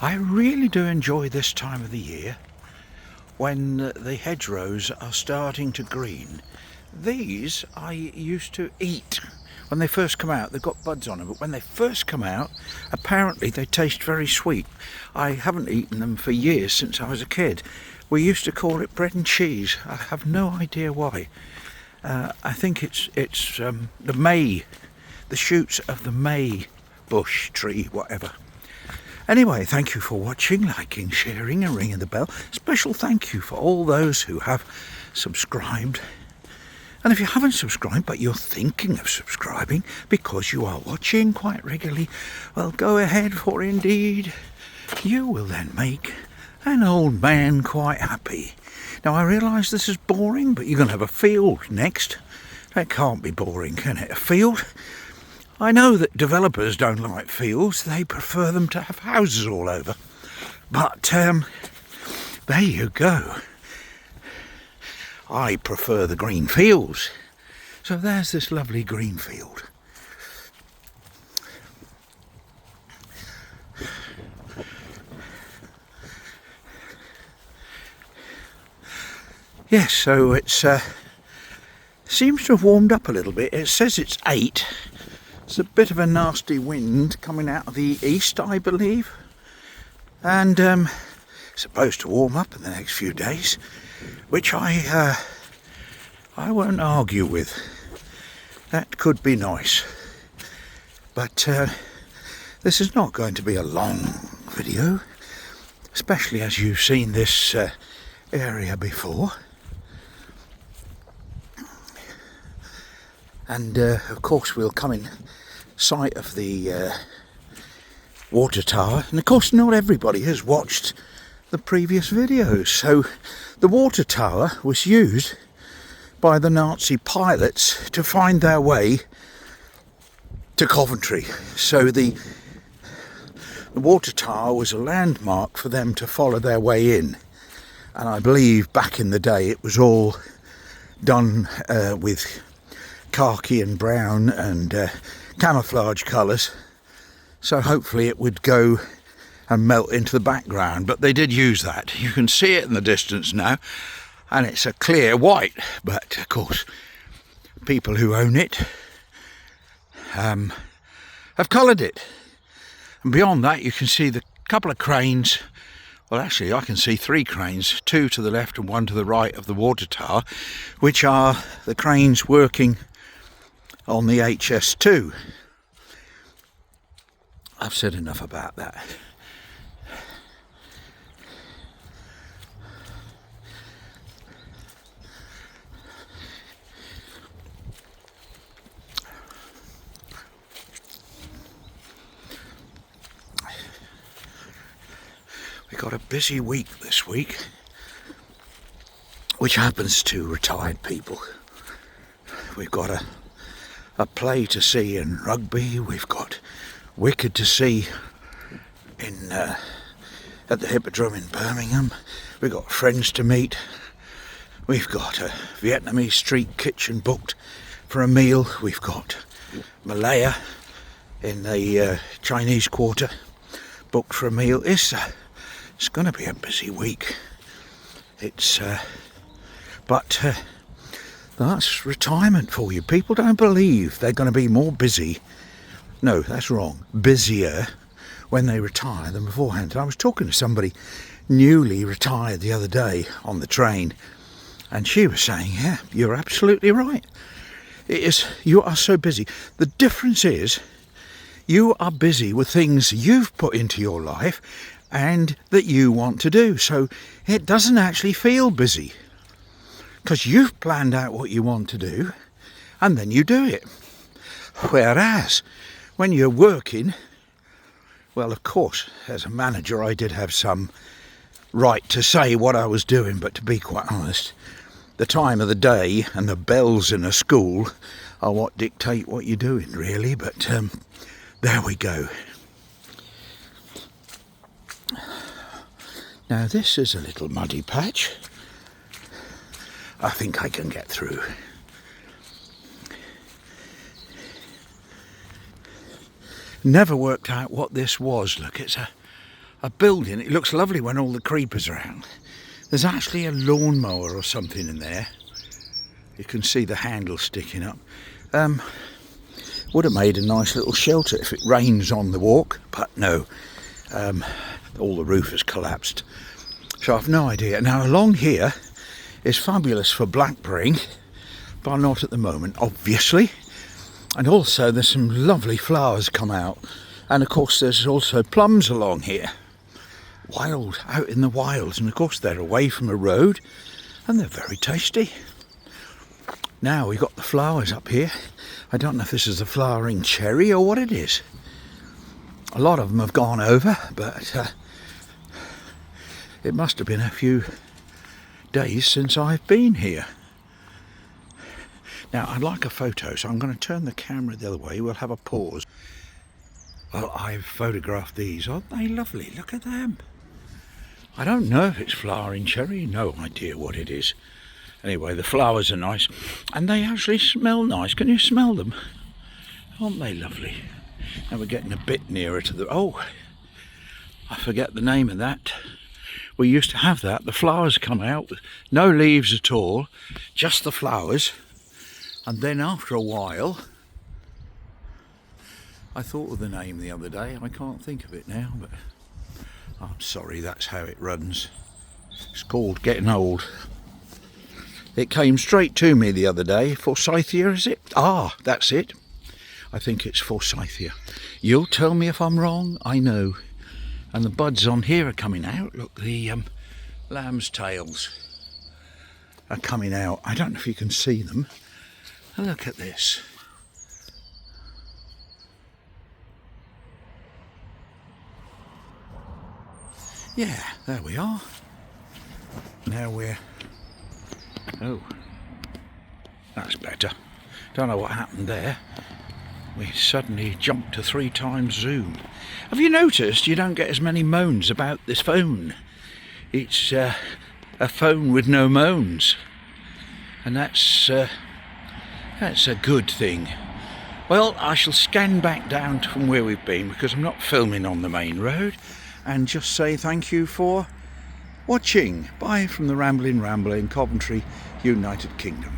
I really do enjoy this time of the year when the hedgerows are starting to green. These I used to eat when they first come out. They've got buds on them, but when they first come out, apparently they taste very sweet. I haven't eaten them for years, since I was a kid. We used to call it bread and cheese. I have no idea why. I think it's the May, the shoots of the May bush tree, whatever. Anyway, thank you for watching, liking, sharing and ringing the bell. Special thank you for all those who have subscribed. And if you haven't subscribed but you're thinking of subscribing because you are watching quite regularly, well, go ahead, for indeed you will then make an old man quite happy. Now, I realise this is boring, but you're going to have a field next. That can't be boring, can it? A field? I know that developers don't like fields. They prefer them to have houses all over. But there you go. I prefer the green fields. So there's this lovely green field. Yes, so it's seems to have warmed up a little bit. It says it's 8. It's a bit of a nasty wind coming out of the east, I believe. And it's supposed to warm up in the next few days, which I won't argue with. That could be nice. But this is not going to be a long video, especially as you've seen this area before. And of course we'll come in sight of the water tower. And of course not everybody has watched the previous videos. So the water tower was used by the Nazi pilots to find their way to Coventry. So the water tower was a landmark for them to follow their way in. And I believe back in the day it was all done with khaki and brown and camouflage colours, so hopefully it would go and melt into the background. But they did use that. You can see it in the distance now, and it's a clear white, but of course people who own it have coloured it. And beyond that you can see the couple of cranes. Well, actually I can see 3 cranes, 2 to the left and 1 to the right of the water tower, which are the cranes working on the HS2. I've said enough about that. We got a busy week this week, which happens to retired people. We've got a play to see in rugby. We've got Wicked to see in at the Hippodrome in Birmingham. We've got friends to meet. We've got a Vietnamese street kitchen booked for a meal. We've got Malaya in the Chinese Quarter booked for a meal. It's going to be a busy week. But that's retirement for you. People don't believe they're going to be more busy. No, that's wrong. Busier when they retire than beforehand. And I was talking to somebody newly retired the other day on the train, and she was saying, yeah, you're absolutely right. You are so busy. The difference is you are busy with things you've put into your life and that you want to do. So it doesn't actually feel busy, because you've planned out what you want to do and then you do it. Whereas when you're working, well, of course, as a manager I did have some right to say what I was doing, but to be quite honest, the time of the day and the bells in a school are what dictate what you're doing, really. But there we go. Now this is a little muddy patch. I think I can get through. Never worked out what this was. Look, it's a building. It looks lovely when all the creepers are out. There's actually a lawnmower or something in there. You can see the handle sticking up. Would have made a nice little shelter if it rains on the walk, but no. All the roof has collapsed. So I've no idea. Now along here is fabulous for blackberrying, but not at the moment, obviously. And also there's some lovely flowers come out. And of course there's also plums along here. Wild, out in the wilds. And of course they're away from a road and they're very tasty. Now we've got the flowers up here. I don't know if this is a flowering cherry or what it is. A lot of them have gone over, but it must have been a few days since I've been here. Now I'd like a photo, so I'm going to turn the camera the other way. We'll have a pause. Well, I've photographed these. Aren't they lovely? Look at them. I don't know if it's flowering cherry. No idea what it is. Anyway, the flowers are nice. And they actually smell nice. Can you smell them? Aren't they lovely? Now we're getting a bit nearer to the... Oh, I forget the name of that. We used to have that. The flowers come out with no leaves at all. Just the flowers. And then after a while... I thought of the name the other day. I can't think of it now, but... I'm sorry, that's how it runs. It's called getting old. It came straight to me the other day. Forsythia, is it? Ah, that's it. I think it's Forsythia. You'll tell me if I'm wrong, I know. And the buds on here are coming out. Look, the lamb's tails are coming out. I don't know if you can see them. Look at this. Yeah, there we are. Now we're... Oh, that's better. Don't know what happened there. We suddenly jumped to 3 times zoom. Have you noticed you don't get as many moans about this phone? It's a phone with no moans. And that's a good thing. Well, I shall scan back down from where we've been because I'm not filming on the main road. And just say thank you for watching. Bye from the Rambler in Coventry, United Kingdom.